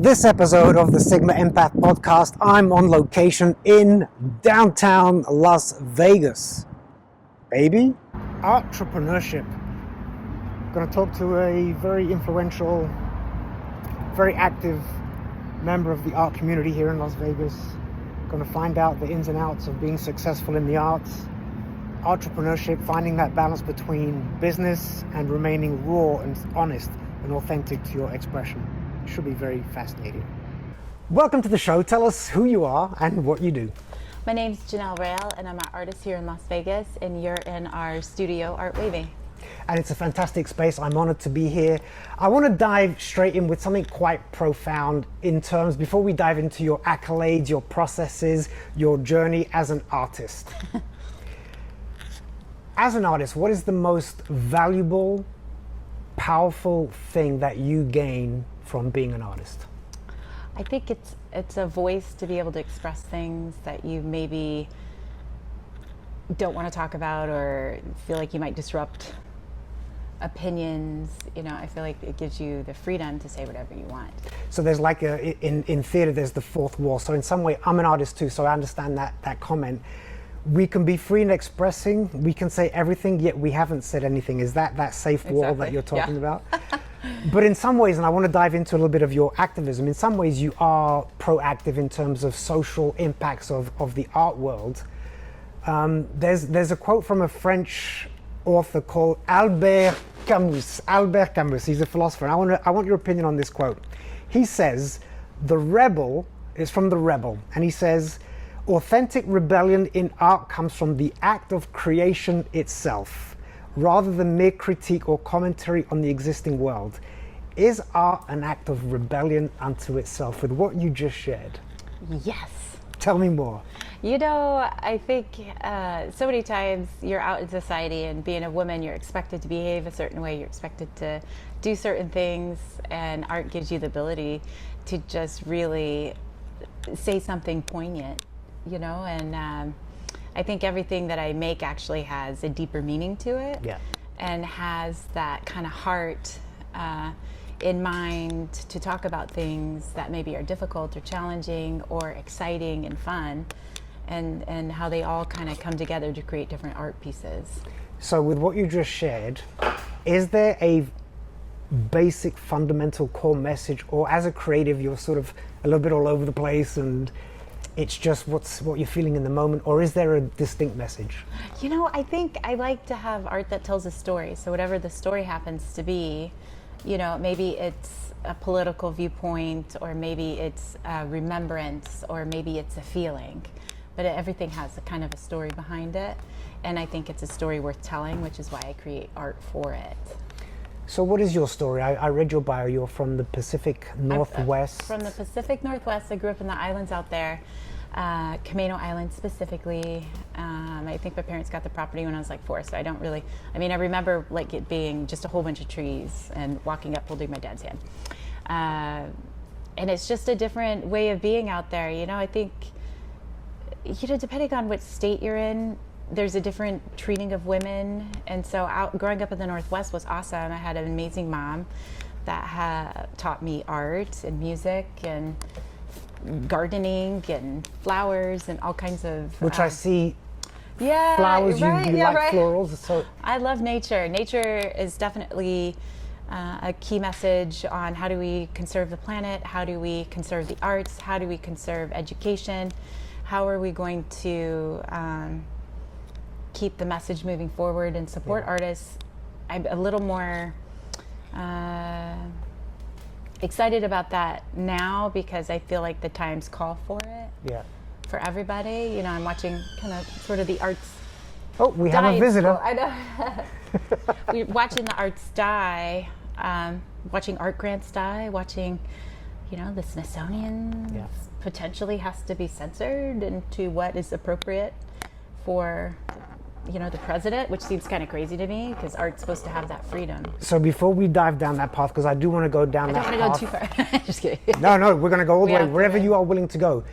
this episode of the Sigma Empath podcast, I'm on location in downtown Las Vegas. Baby, ARTrepreneurship. Going to talk to a very influential, very active member of the art community here in Las Vegas. Going to find out the ins and outs of being successful in the arts, ARTrepreneurship, finding that balance between business and remaining raw and honest and authentic to your expression. Should be very fascinating. Welcome to the show. Tell us who you are and what you do. My name's Janelle Rail, and I'm an artist here in Las Vegas, and you're in our studio, Art Waving. And it's a fantastic space. I'm honored to be here. I want to dive straight in with something quite profound in terms, before we dive into your accolades, your processes, your journey as an artist. As an artist, what is the most valuable, powerful thing that you gain from being an artist? I think it's a voice to be able to express things that you maybe don't want to talk about or feel like you might disrupt opinions. You know, I feel like it gives you the freedom to say whatever you want. So there's like in theater, there's the fourth wall. So in some way, I'm an artist too, so I understand that comment. We can be free in expressing, we can say everything, yet we haven't said anything. Is that safe wall that you're talking about? But in some ways, and I want to dive into a little bit of your activism, in some ways you are proactive in terms of social impacts of the art world. There's a quote from a French author called Albert Camus. Albert Camus, he's a philosopher. And I want your opinion on this quote. He says, "The rebel," is from The Rebel, and he says, "Authentic rebellion in art comes from the act of creation itself, rather than mere critique or commentary on the existing world." Is art an act of rebellion unto itself with what you just shared? Yes. Tell me more. You know, I think so many times you're out in society, and being a woman, you're expected to behave a certain way, you're expected to do certain things, and art gives you the ability to just really say something poignant. You know, and I think everything that I make actually has a deeper meaning to it, and has that kind of heart in mind to talk about things that maybe are difficult or challenging or exciting and fun, and how they all kind of come together to create different art pieces. So with what you just shared, is there a basic fundamental core message, or as a creative you're sort of a little bit all over the place and it's just what you're feeling in the moment, or is there a distinct message? You know, I think I like to have art that tells a story. So whatever the story happens to be, you know, maybe it's a political viewpoint, or maybe it's a remembrance, or maybe it's a feeling. But everything has a kind of a story behind it. And I think it's a story worth telling, which is why I create art for it. So what is your story? I read your bio. You're from the Pacific Northwest. From the Pacific Northwest. I grew up in the islands out there, Camano Island specifically. I think my parents got the property when I was like 4, so I don't really, I mean, I remember like it being just a whole bunch of trees and walking up holding my dad's hand. And it's just a different way of being out there. You know, I think, you know, depending on what state you're in, there's a different treating of women. And so growing up in the Northwest was awesome. I had an amazing mom that taught me art and music and gardening and flowers and all kinds of... Which I see yeah, flowers, right, you like right. Florals. So I love nature. Nature is definitely a key message on how do we conserve the planet, how do we conserve the arts, how do we conserve education, how are we going to keep the message moving forward and support artists. I'm a little more excited about that now because I feel like the times call for it. Yeah. For everybody, you know, I'm watching kind of sort of the arts. Oh, we have a visitor. I know. We're watching the arts die, watching art grants die, watching, you know, the Smithsonian potentially has to be censored into what is appropriate for, you know, the president, which seems kind of crazy to me because art's supposed to have that freedom. So before we dive down that path, because I do want to go down that path. I don't want to go too far. Just kidding. No, we're going to go all the way, wherever you are willing to go.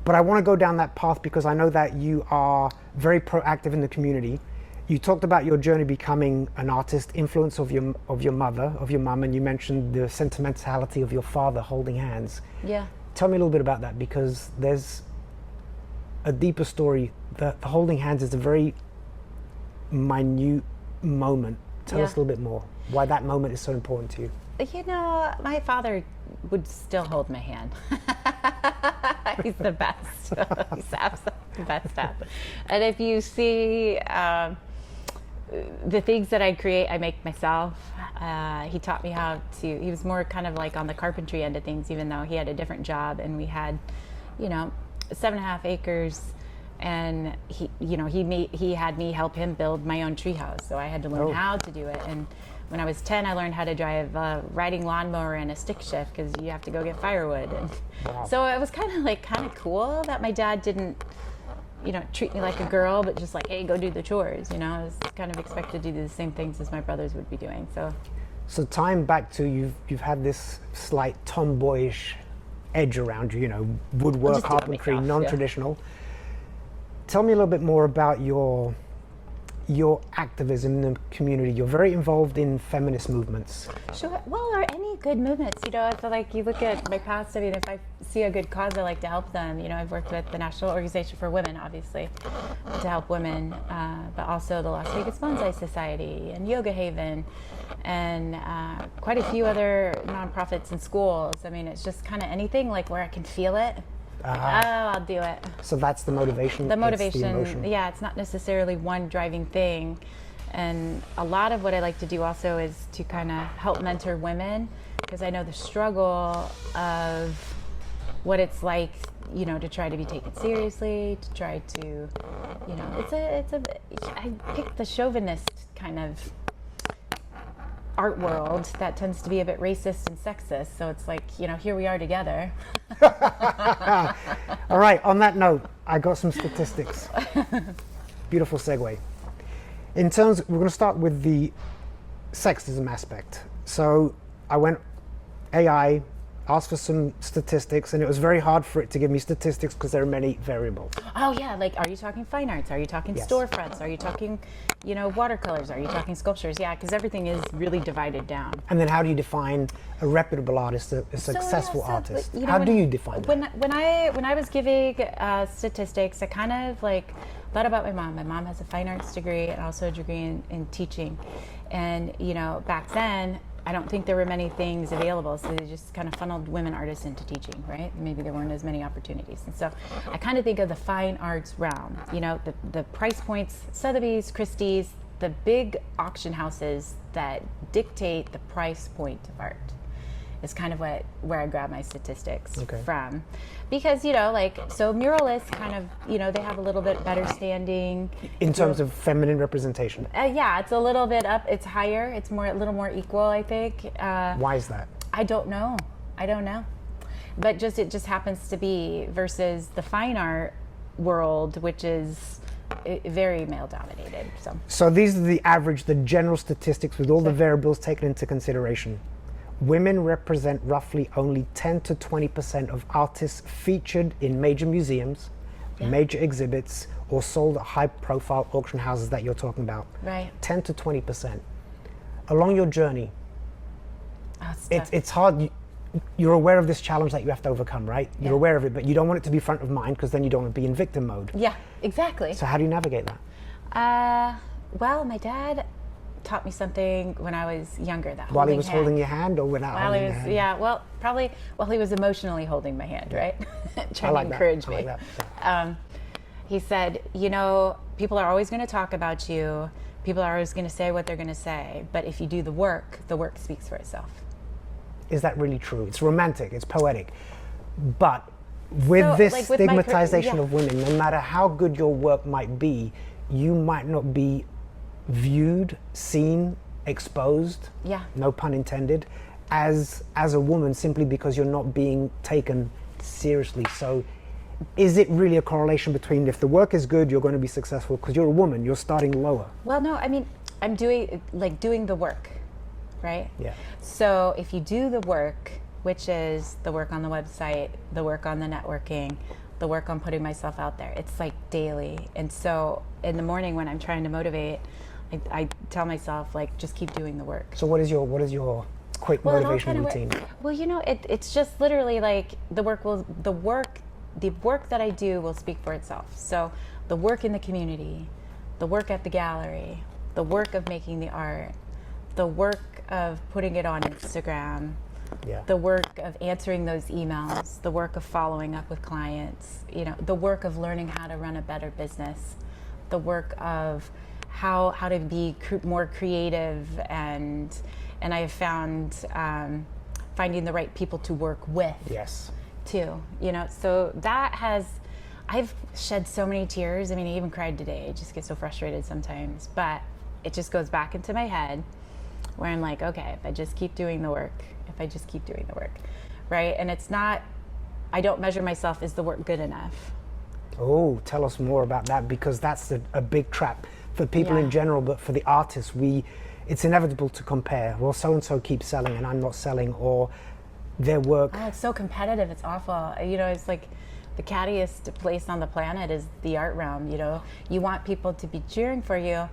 But I want to go down that path because I know that you are very proactive in the community. You talked about your journey becoming an artist, influence of your mum, and you mentioned the sentimentality of your father holding hands. Yeah. Tell me a little bit about that, because there's a deeper story. The holding hands is a very minute moment. Tell us a little bit more why that moment is so important to you. You know, my father would still hold my hand. He's the best. He's absolutely the best at. And if you see the things that I create, I make myself. He taught me how to, he was more kind of like on the carpentry end of things, even though he had a different job, and we had, 7.5 acres, and he had me help him build my own treehouse. So I had to learn how to do it. And when I was 10, I learned how to drive a riding lawnmower and a stick shift, because you have to go get firewood. And so it was kind of cool that my dad didn't, treat me like a girl, but just like, hey, go do the chores. I was kind of expected to do the same things as my brothers would be doing. So time back to you've had this slight tomboyish edge around you, woodwork, carpentry, non-traditional. Yeah. Tell me a little bit more about your activism in the community. You're very involved in feminist movements. Sure. Well, or any good movements. I feel like you look at my past, if I see a good cause, I like to help them. I've worked with the National Organization for Women, obviously, to help women, but also the Las Vegas Bonsai Society and Yoga Haven, and quite a few other nonprofits and schools. It's just kind of anything where I can feel it. I'll do it. So that's the motivation. The motivation, it's not necessarily one driving thing. And a lot of what I like to do also is to kind of help mentor women, because I know the struggle of what it's like, to try to be taken seriously, to try to, I picked the chauvinist kind of art world that tends to be a bit racist and sexist. So it's like, here we are together. All right, on that note, I got some statistics. Beautiful segue. We're going to start with the sexism aspect. So I went AI, asked for some statistics, and it was very hard for it to give me statistics because there are many variables. Oh yeah, are you talking fine arts? Are you talking storefronts? Are you talking, watercolors? Are you talking sculptures? Yeah, because everything is really divided down. And then how do you define a reputable artist, a successful artist? How do you define that? When I was giving statistics, I kind of thought about my mom. My mom has a fine arts degree and also a degree in teaching. And, back then, I don't think there were many things available, so they just kind of funneled women artists into teaching, right? Maybe there weren't as many opportunities. And so I kind of think of the fine arts realm, the price points, Sotheby's, Christie's, the big auction houses that dictate the price point of art is kind of where I grab my statistics from. Because, so muralists kind of, they have a little bit better standing. In terms of feminine representation? Yeah, it's a little bit up, it's higher, it's a little more equal, I think. Why is that? I don't know. But it just happens to be, versus the fine art world, which is very male dominated. So these are the general statistics with all the variables taken into consideration. Women represent roughly only 10 to 20% of artists featured in major museums, major exhibits, or sold at high-profile auction houses that you're talking about. Right. 10 to 20%. Along your journey, it's hard. You're aware of this challenge that you have to overcome, right? You're aware of it, but you don't want it to be front of mind, because then you don't want to be in victim mode. Yeah, exactly. So how do you navigate that? Well, my dad taught me something when I was younger. That while he was holding your hand, or without holding your hand? Yeah, well, probably while he was emotionally holding my hand, right? Trying to encourage me. He said, people are always going to talk about you. People are always going to say what they're going to say. But if you do the work speaks for itself. Is that really true? It's romantic, it's poetic. But with this stigmatization of women, no matter how good your work might be, you might not be viewed, seen, exposed, no pun intended, as a woman, simply because you're not being taken seriously. So is it really a correlation between, if the work is good, you're going to be successful because you're a woman, you're starting lower? Well, no, I'm doing the work, right? Yeah. So if you do the work, which is the work on the website, the work on the networking, the work on putting myself out there. It's like daily. And so in the morning when I'm trying to motivate, I tell myself, like, just keep doing the work. So what is your quick motivation routine? Well, you know, it's just literally like the work that I do will speak for itself. So the work in the community, the work at the gallery, the work of making the art, the work of putting it on Instagram, the work of answering those emails, the work of following up with clients, you know, the work of learning how to run a better business, the work of how to be more creative, and I have found finding the right people to work with. Yes. Too, you know, so I've shed so many tears. I mean, I even cried today. I just get so frustrated sometimes, but it just goes back into my head where I'm like, okay, if I just keep doing the work, right? And it's not, I don't measure myself, is the work good enough? Oh, tell us more about that, because that's a big trap for people in general, but for the artists, it's inevitable to compare. Well, so-and-so keeps selling and I'm not selling, or their work. Oh, it's so competitive. It's awful. You know, it's like the cattiest place on the planet is the art realm. You know, you want people to be cheering for you,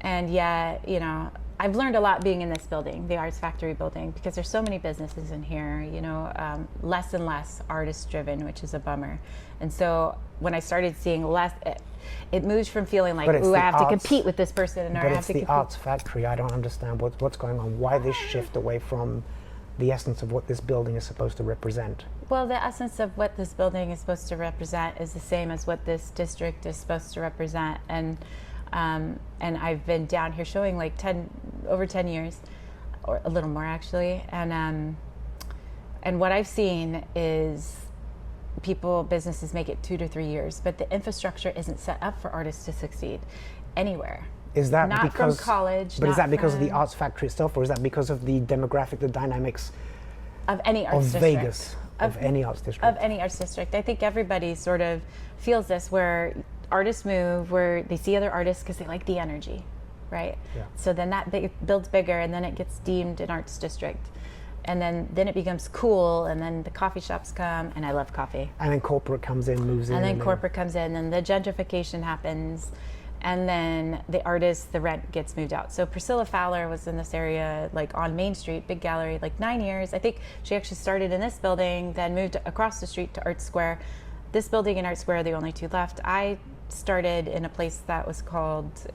and yet, you know, I've learned a lot being in this building, the Arts Factory building, because there's so many businesses in here. You know, less and less artist driven, which is a bummer. And so when I started seeing less, it moves from feeling like, ooh, I have to compete with this person, or I have to compete. But it's the Arts Factory. I don't understand what's going on. Why this shift away from the essence of what this building is supposed to represent? Well, the essence of what this building is supposed to represent is the same as what this district is supposed to represent. And I've been down here showing like over 10 years, or a little more actually. And what I've seen is businesses make it 2 to 3 years, but the infrastructure isn't set up for artists to succeed anywhere. Is that not because from college? But is that because of the Arts Factory itself, or is that because of the demographic, the dynamics of any arts district? Vegas, of any arts district? Of any arts district. I think everybody sort of feels this, where artists move, where they see other artists because they like the energy, right? Yeah. So then that builds bigger, and then it gets deemed an arts district. And then it becomes cool, and then the coffee shops come, and I love coffee. And then corporate comes in, moves in. And then corporate comes in, and the gentrification happens. And then the rent gets moved out. So Priscilla Fowler was in this area, like on Main Street, big gallery, like 9 years. I think she actually started in this building, then moved across the street to Art Square. This building and Art Square are the only two left. I started in a place that was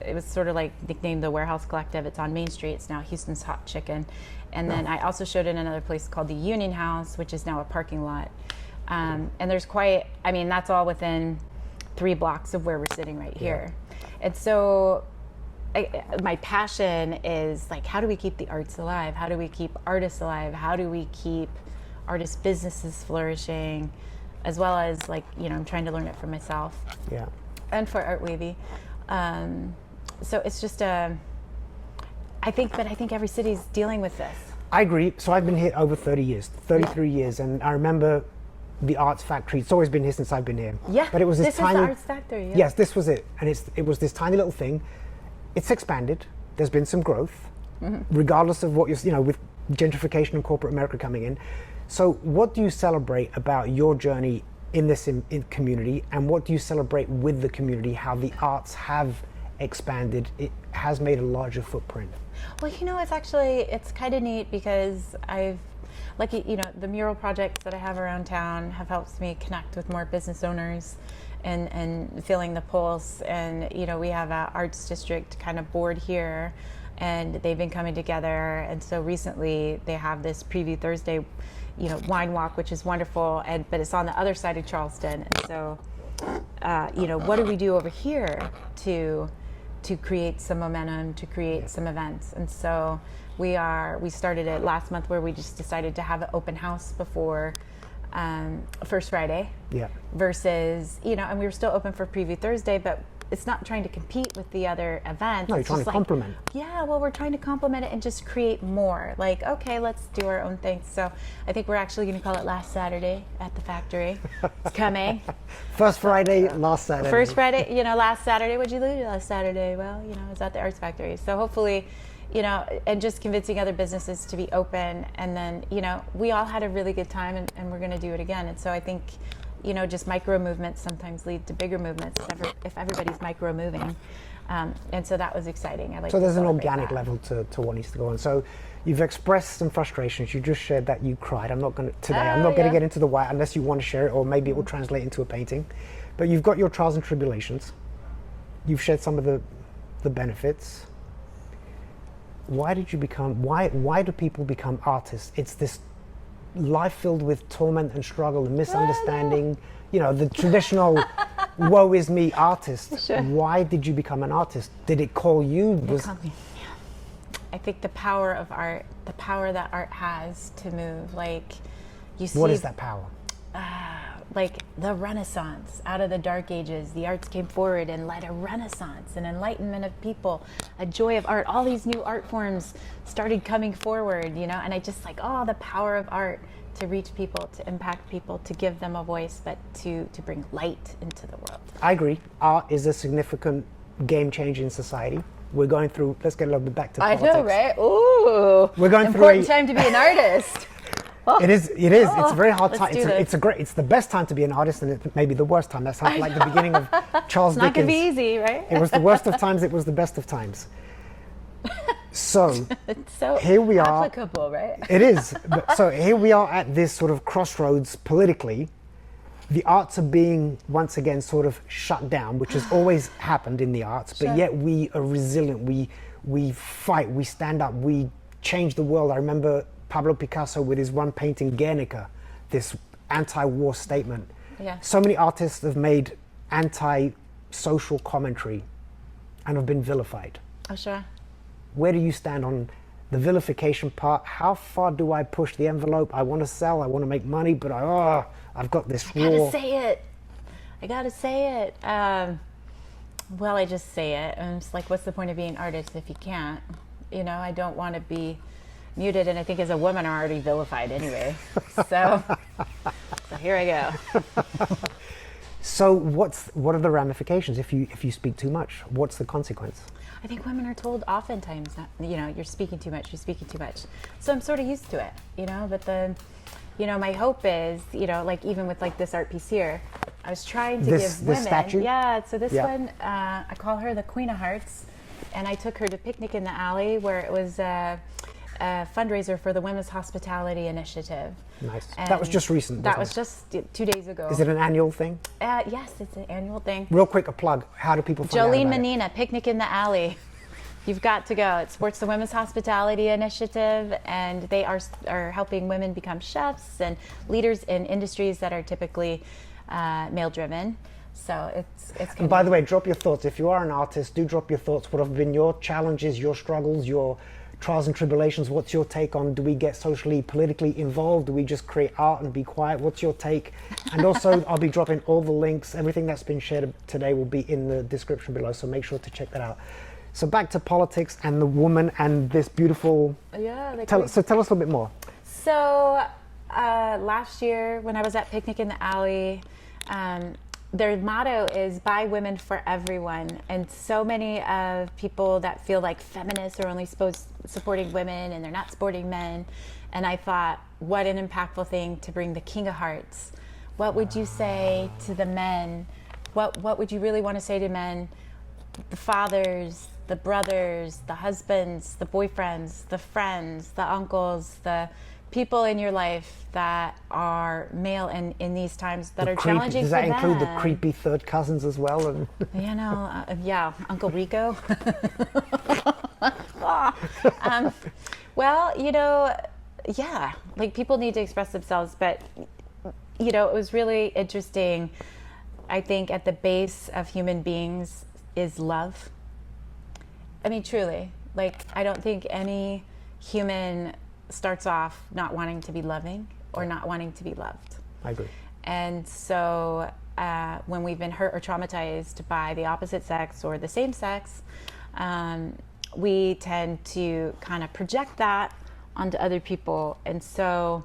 it was sort of like nicknamed the Warehouse Collective. It's on Main Street. It's now Houston's Hot Chicken. And then I also showed in another place called the Union House, which is now a parking lot. And there's that's all within 3 blocks of where we're sitting right here. And so my passion is like, how do we keep the arts alive? How do we keep artists alive? How do we keep artist businesses flourishing? As well as, like, you know, I'm trying to learn it for myself. Yeah. And for Art Wavy. So it's just I think every city's dealing with this. I agree. So I've been here over 30 years, 33 years, and I remember the Arts Factory. It's always been here since I've been here. Yeah. But it was this tiny. Is the Arts Factory. Yeah. Yes, this was it, and it was this tiny little thing. It's expanded. There's been some growth, regardless of what with gentrification and corporate America coming in. So, what do you celebrate about your journey in this community, and what do you celebrate with the community? How the arts have expanded? It has made a larger footprint. Well, it's kind of neat, because the mural projects that I have around town have helped me connect with more business owners and feeling the pulse. And, we have an arts district kind of board here, and they've been coming together. And so recently they have this Preview Thursday, wine walk, which is wonderful. But it's on the other side of Charleston. And so, what do we do over here to create some momentum, to create some events? And so we started it last month, where we just decided to have an open house before First Friday. Yeah. Versus, and we were still open for Preview Thursday, but it's not trying to compete with the other events. No, you're trying to complement. Yeah, well, we're trying to complement it and just create more. Like, okay, let's do our own thing. So I think we're actually going to call it Last Saturday at the Factory. It's coming. First Friday, last Saturday. First Friday, last Saturday. What'd you do last Saturday? Well, it's at the Arts Factory. So hopefully, and just convincing other businesses to be open. And then, we all had a really good time, and we're going to do it again. And so I think, just micro movements sometimes lead to bigger movements if everybody's micro moving. And so that was exciting. I like so to there's an celebrate organic that. level to what needs to go on. So you've expressed some frustrations. You just shared that you cried. I'm not going to Yeah. get into the why unless you want to share it, or maybe it will translate into a painting. But you've got your trials and tribulations. You've shared some of the benefits. Why do people become artists? It's this life filled with torment and struggle and misunderstanding, the traditional woe is me artist. Sure. Why did you become an artist? Did it call you? I think the power of art, the power that art has to move, like you see. What is that power? Like the Renaissance, out of the Dark Ages, the arts came forward and led a renaissance, an enlightenment of people, a joy of art. All these new art forms started coming forward, and I just the power of art to reach people, to impact people, to give them a voice, but to bring light into the world. I agree. Art is a significant game changer in society. We're going through, let's get a little bit back to politics. I know, right? Ooh. We're going Important through time to be an artist. It is. It's a very hard time. Let's It's the best time to be an artist, and it may be the worst time. That sounds like the beginning of Charles It's not Dickens. going to be easy, right? It was the worst of times. It was the best of times. So It's so here we are. applicable, right? It is. So here we are at this sort of crossroads politically. The arts are being once again sort of shut down, which has always happened in the arts. But Sure. yet we are resilient. We fight. We stand up. We change the world. I remember Pablo Picasso with his one painting, Guernica, this anti-war statement. Yeah. So many artists have made anti-social commentary and have been vilified. Oh, sure. Where do you stand on the vilification part? How far do I push the envelope? I want to sell, I want to make money, but I've got this I gotta raw. say it. Well, I just say it. I'm just like, what's the point of being an artist if you can't? I don't want to be muted, and I think as a woman I'm already vilified anyway. So here I go. So what are the ramifications if you speak too much? What's the consequence? I think women are told oftentimes that, you're speaking too much. So I'm sort of used to it, but my hope is, like even with like this art piece here, I was trying to give women. This statue? Yeah, so this one, I call her the Queen of Hearts, and I took her to Picnic in the Alley where it was a fundraiser for the Women's Hospitality Initiative. Nice. And That was just recent. That wasn't was just 2 days ago. it? Is it an annual thing? Yes, it's an annual thing. Real quick, a plug. How do people find out Jolene about it? Menina, Picnic in the Alley. You've got to go. It supports the Women's Hospitality Initiative, and they are helping women become chefs and leaders in industries that are typically male-driven. So it's. And by the way, drop your thoughts. If you are an artist, do drop your thoughts. What have been your challenges, your struggles, your trials and tribulations? What's your take on, do we get socially, politically involved? Do we just create art and be quiet? What's your take? And also, I'll be dropping all the links. Everything that's been shared today will be in the description below, so make sure to check that out. So back to politics and the woman and this beautiful... Yeah. Tell us a little bit more. So last year when I was at Picnic in the Alley, their motto is "By Women for Everyone," and so many of people that feel like feminists are only supporting women and they're not supporting men. And I thought, what an impactful thing to bring the King of Hearts. What would you say to the men? What would you really want to say to men? The fathers, the brothers, the husbands, the boyfriends, the friends, the uncles, the people in your life that are male and in these times that are challenging Does for that them. include the creepy third cousins as well? And Yeah, Uncle Rico. Well, yeah, like people need to express themselves, but it was really interesting. I think at the base of human beings is love. I mean, truly, like I don't think any human starts off not wanting to be loving or not wanting to be loved. I agree. And so when we've been hurt or traumatized by the opposite sex or the same sex, we tend to kind of project that onto other people. And so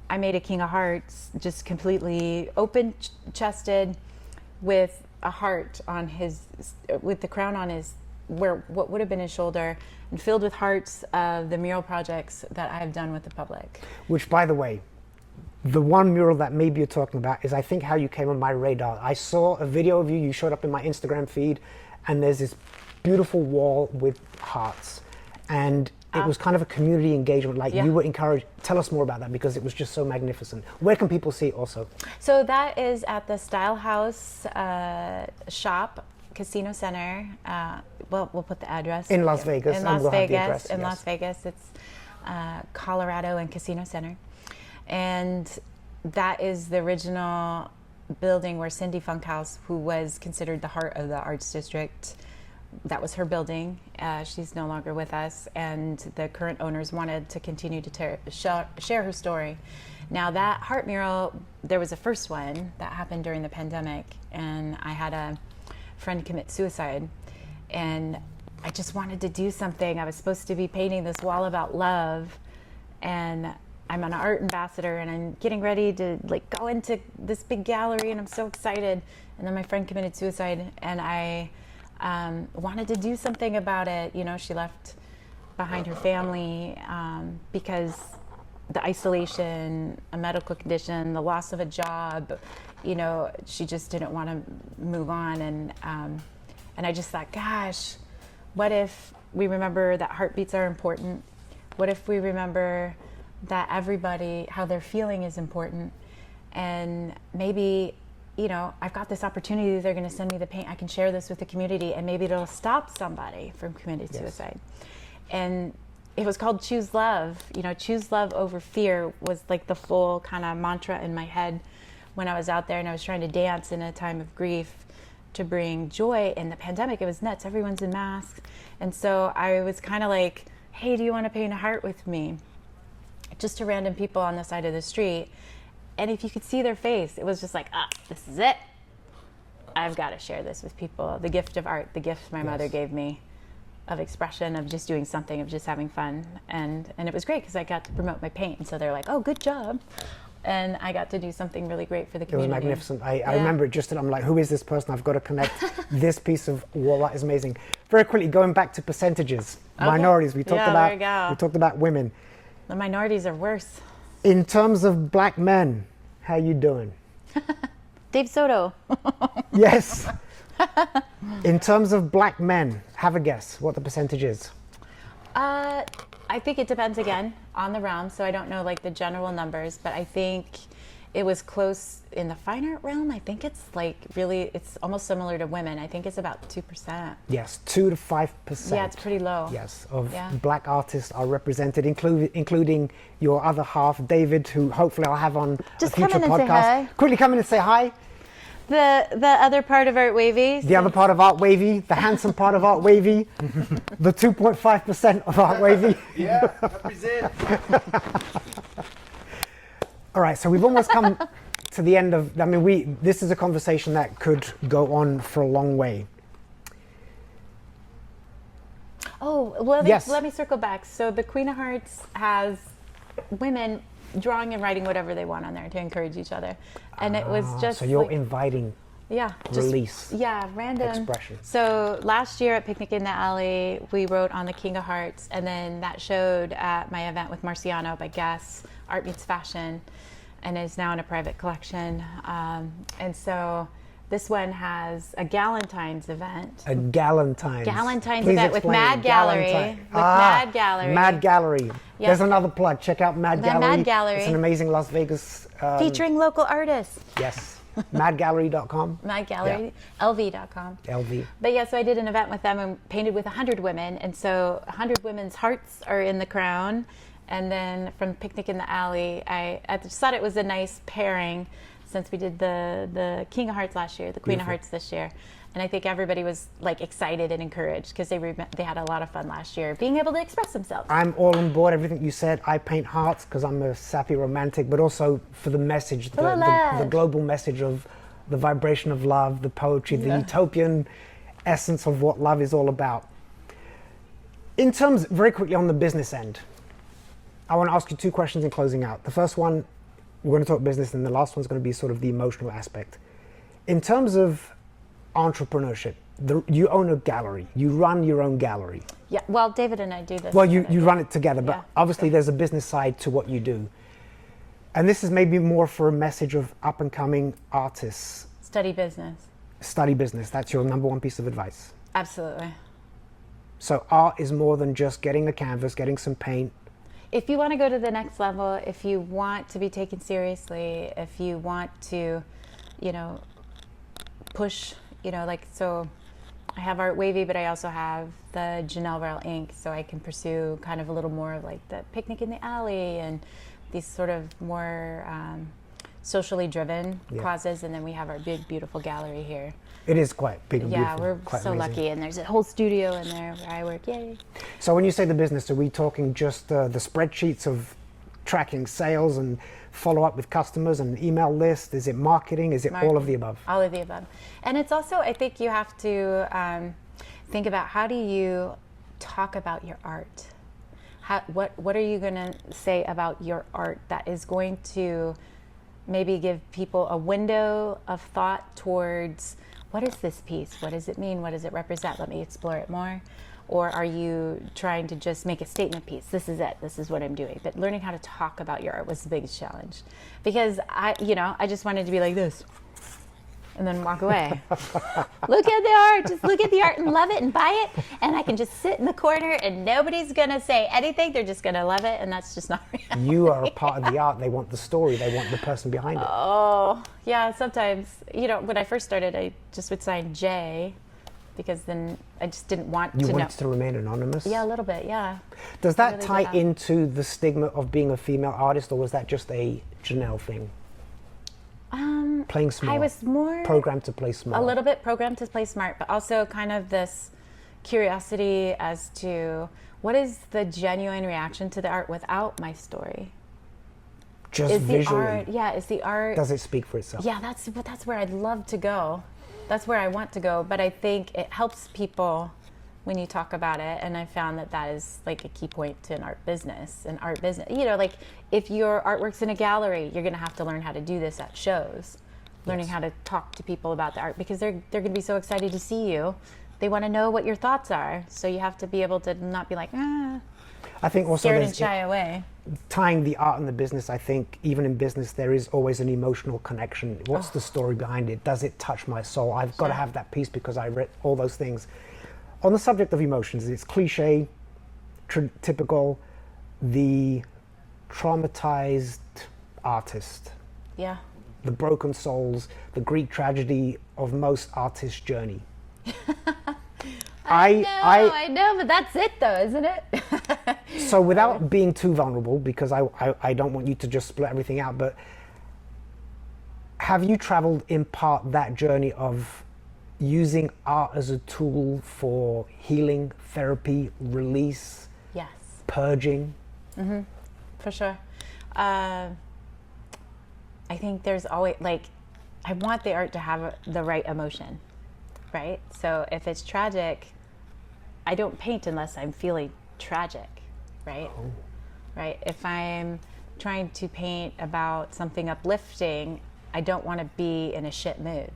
I made a King of Hearts, just completely open-chested, with a heart on his, with the crown on his, where what would have been his shoulder, and filled with hearts of the mural projects that I have done with the public. Which, by the way, The one mural that maybe you're talking about is, I think, how you came on my radar. I saw a video of you, you showed up in my Instagram feed, and there's this beautiful wall with hearts. And it was kind of a community engagement, like you were encouraged. Tell us more about that, because it was just so magnificent. Where can people see it also? So that is at the Style House shop, Casino Center. Well, we'll put the address. In Las Vegas. In Las we'll have the Vegas. address, In yes. Las Vegas. It's Colorado and Casino Center. And that is the original building where Cindy Funkhouse, who was considered the heart of the Arts District, that was her building. She's no longer with us, and the current owners wanted to continue to share her story. Now that heart mural, there was a first one that happened during the pandemic, and I had a friend commit suicide, and I just wanted to do something. I was supposed to be painting this wall about love, and I'm an art ambassador, and I'm getting ready to like go into this big gallery, and I'm so excited. And then my friend committed suicide, and I wanted to do something about it. You know, she left behind her family because the isolation, a medical condition, the loss of a job, you know, she just didn't want to move on. And I just thought, gosh, what if we remember that heartbeats are important? What if we remember that everybody, how they're feeling is important? And maybe, you know, I've got this opportunity, they're going to send me the paint, I can share this with the community, and maybe it'll stop somebody from committing suicide. And it was called Choose Love. You know, choose love over fear was like the full kind of mantra in my head when I was out there, and I was trying to dance in a time of grief to bring joy. In the pandemic, it was nuts, everyone's in masks. And so I was kind of like, hey, do you want to paint a heart with me? Just to random people on the side of the street. And if you could see their face, it was just like, this is it. I've got to share this with people. The gift of art, the gift my mother gave me of expression, of just doing something, of just having fun. And it was great because I got to promote my paint. And so they're like, oh, good job. And I got to do something really great for the community. It was magnificent. I remember it just, I'm like, who is this person? I've got to connect. This piece of wall art is amazing. Very quickly, going back to percentages, minorities. We talked about women. The minorities are worse. In terms of black men, how you doing? Dave Soto. Yes. In terms of black men, have a guess what the percentage is. I think it depends again on the realm, so I don't know like the general numbers, but I think it was close in the fine art realm. I think it's like really, it's almost similar to women. I think it's about 2%. Yes, 2 to 5%. Yeah, it's pretty low. Yes, of black artists are represented, including your other half, David, who hopefully I'll have on Just a future come in and podcast. say hi. Quickly come in and say hi. The other part of Art Wavy. The other part of Art Wavy, the handsome part of Art Wavy, the 2.5% of Art Wavy. Yeah, represent. All right, so we've almost come to the end of, this is a conversation that could go on for a long way. Oh, well, let me circle back. So the Queen of Hearts has women drawing and writing whatever they want on there to encourage each other. And it was just so you're like, inviting release. Random expression. So last year at Picnic in the Alley, we wrote on the King of Hearts, and then that showed at my event with Marciano by Guess, Art Meets Fashion, and is now in a private collection. And so this one has a Galentine's event. A Galentine's. Galentine's Please event with explain. Mad Gallery. Galentine. Mad Gallery. Mad Gallery. Yeah. There's another plug. Check out Mad Gallery. Mad Gallery. It's an amazing Las Vegas. Featuring local artists. Yes. Madgallery.com. Madgallery, LV.com. LV. But yeah, so I did an event with them and painted with 100 women. And so 100 women's hearts are in the crown. And then from Picnic in the Alley, I just thought it was a nice pairing since we did the King of Hearts last year, the Queen of Hearts this year. And I think everybody was like excited and encouraged because they had a lot of fun last year being able to express themselves. I'm all on board, everything you said. I paint hearts because I'm a sappy romantic, but also for the message, the global message of the vibration of love, the poetry, the utopian essence of what love is all about. In terms, very quickly on the business end, I want to ask you two questions in closing out. The first one, we're going to talk business, and the last one's going to be sort of the emotional aspect. In terms of entrepreneurship, you own a gallery, you run your own gallery. Yeah, well, David and I do this. Well, you run it together, but Yeah. obviously there's a business side to what you do. And this is maybe more for a message of up and coming artists. Study business. Study business. That's your number one piece of advice. Absolutely. So art is more than just getting a canvas, getting some paint. If you want to go to the next level, if you want to be taken seriously, if you want to, you know, push, you know, like, so I have Art Wavy, but I also have the Janelle Rell ink, so I can pursue kind of a little more of like the picnic in the alley and these sort of more socially driven causes. And then we have our big, beautiful gallery here. It is quite big and Yeah, beautiful. we're Quite so amazing. lucky. And there's a whole studio in there where I work. Yay. So when you say the business, are we talking just the spreadsheets of tracking sales and follow up with customers and email list? Is it marketing? Is it all of the above? All of the above. And it's also, I think you have to think about, how do you talk about your art? What are you going to say about your art that is going to maybe give people a window of thought towards, what is this piece? What does it mean? What does it represent? Let me explore it more. Or are you trying to just make a statement piece? This is it. This is what I'm doing. But learning how to talk about your art was the biggest challenge, because I just wanted to be like this and then walk away. Look at the art. Just look at the art and love it and buy it. And I can just sit in the corner and nobody's going to say anything. They're just going to love it. And that's just not reality. You are a part of the art. They want the story. They want the person behind it. Oh, yeah. Sometimes, when I first started, I just would sign J, because then I just didn't want to know. You wanted to remain anonymous? Yeah, a little bit, yeah. Does that really tie into the stigma of being a female artist, or was that just a Janelle thing? Playing small. I was more programmed to play small. a little bit programmed to play smart, but also kind of this curiosity as to what is the genuine reaction to the art without my story. Just Is visually. the art, yeah, is the art, Does it speak for itself? yeah, that's where I'd love to go. That's where I want to go, but I think it helps people when you talk about it, and I found that is like a key point to an art business. Like if your artwork's in a gallery, you're gonna have to learn how to do this at shows, learning how to talk to people about the art, because they're gonna be so excited to see you. They wanna know what your thoughts are, so you have to be able to not be like, I think also scared and there's shy away. tying the art and the business. I think even in business there is always an emotional connection. What's the story behind it? Does it touch my soul? I've got to have that piece because I read all those things. On the subject of emotions, it's cliche, typical, the traumatized artist, Yeah. the broken souls, the Greek tragedy of most artists' journey. I know, but that's it though, isn't it? So without being too vulnerable, because I don't want you to just split everything out, but have you traveled in part that journey of using art as a tool for healing, therapy, release, Yes, purging? for sure. I think there's always, I want the art to have the right emotion, right? So if it's tragic, I don't paint unless I'm feeling tragic, right? Right. If I'm trying to paint about something uplifting, I don't want to be in a shit mood.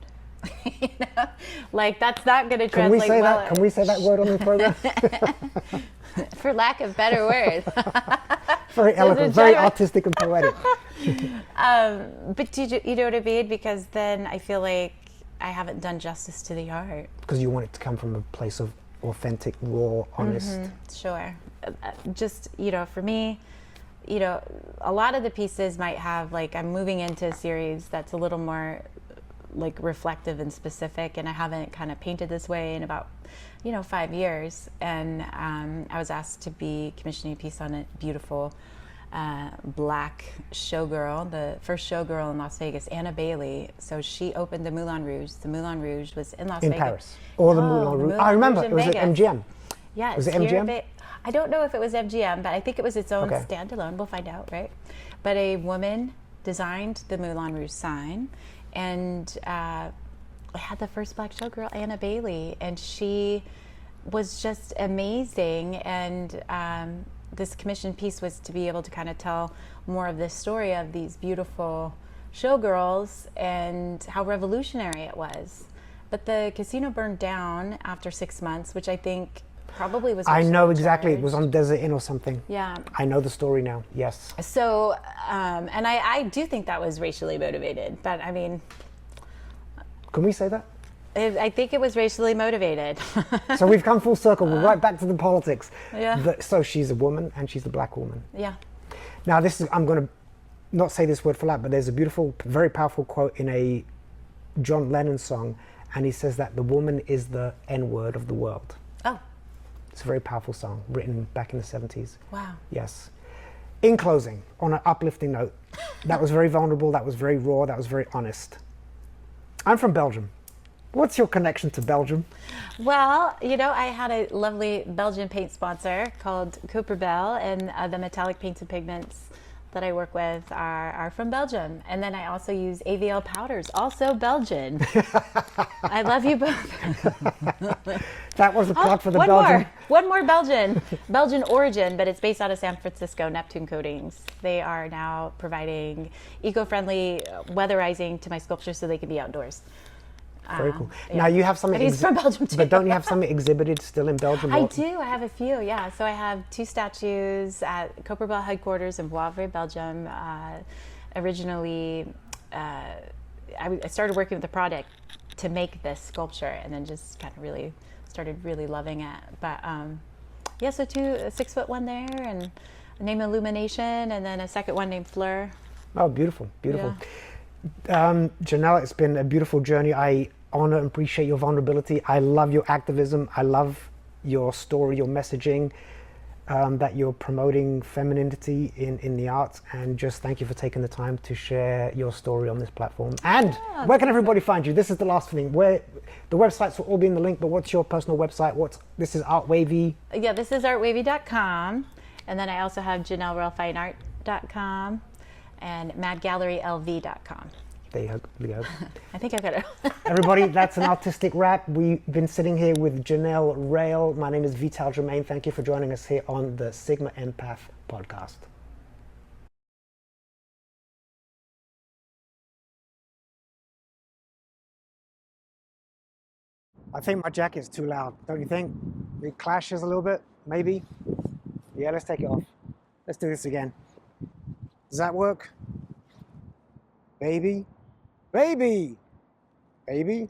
That's not going to Can we translate say well. that? Can we say that word on the program? For lack of better words. Very eloquent, very artistic and poetic. But you know what I mean? Because then I feel like I haven't done justice to the art. Because you want it to come from a place of authentic, raw, honest. Sure. Just, for me, a lot of the pieces might have, I'm moving into a series that's a little more reflective and specific, and I haven't kind of painted this way in about 5 years. And I was asked to be commissioning a piece on a beautiful black showgirl, the first showgirl in Las Vegas, Anna Bailey. So she opened the Moulin Rouge. The Moulin Rouge was in Las In Vegas. Paris. Or the No, Moulin the Rouge. Moulin I remember, Rouge it was in at Vegas. MGM. Yeah, Was it's it here MGM? I don't know if it was MGM, but I think it was its own Okay. standalone. We'll find out, right? But a woman designed the Moulin Rouge sign, and I had the first black showgirl, Anna Bailey, and she was just amazing. And this commission piece was to be able to kind of tell more of this story of these beautiful showgirls and how revolutionary it was. But the casino burned down after 6 months, which I think probably was. I racially know exactly. It charged. was on Desert Inn or something. Yeah. I know the story now. Yes. So, and I do think that was racially motivated, but I mean, Can we say that? I think it was racially motivated. So we've come full circle. We're right back to the politics. Yeah. So she's a woman and she's a black woman. Yeah. Now I'm going to not say this word for that, but there's a beautiful, very powerful quote in a John Lennon song, and he says that the woman is the N-word of the world. Oh. It's a very powerful song written back in the 70s. Wow. Yes. In closing, on an uplifting note, that was very vulnerable, that was very raw, that was very honest. I'm from Belgium. What's your connection to Belgium? Well, you know, I had a lovely Belgian paint sponsor called Cooperbel, and the metallic paints and pigments that I work with are from Belgium. And then I also use AVL powders, also Belgian. I love you both. That was a plug for the one Belgian. One more Belgian origin, but it's based out of San Francisco, Neptune Coatings. They are now providing eco-friendly weatherizing to my sculptures so they can be outdoors. Very cool. Yeah. Now you have something. But he's from Belgium too. But don't you have something exhibited still in Belgium? I do. I have a few. Yeah. So I have 2 statues at Cooperbel headquarters in Wavre, Belgium. Originally, I started working with the product to make this sculpture, and then just kind of really started really loving it. But yeah, so 2, a 6-foot one there, and named Illumination, and then a second one named Fleur. Oh, beautiful, beautiful. Yeah. Janelle, it's been a beautiful journey. I honor and appreciate your vulnerability. I love your activism. I love your story, your messaging, that you're promoting femininity in the arts. And just thank you for taking the time to share your story on this platform. And where can everybody find you? This is the last thing. Where the websites will all be in the link, but what's your personal website? This is ArtWavy. Yeah, this is artwavy.com. And then I also have JanelleRoyalFineArt.com and madgallerylv.com. There you go. I think I've got it. Everybody, that's an artistic wrap. We've been sitting here with Janelle Rail. My name is Vital Germain. Thank you for joining us here on the Sigma Empath podcast. I think my jacket's too loud, don't you think? It clashes a little bit, maybe? Yeah, let's take it off. Let's do this again. Does that work? Baby? Baby! Baby?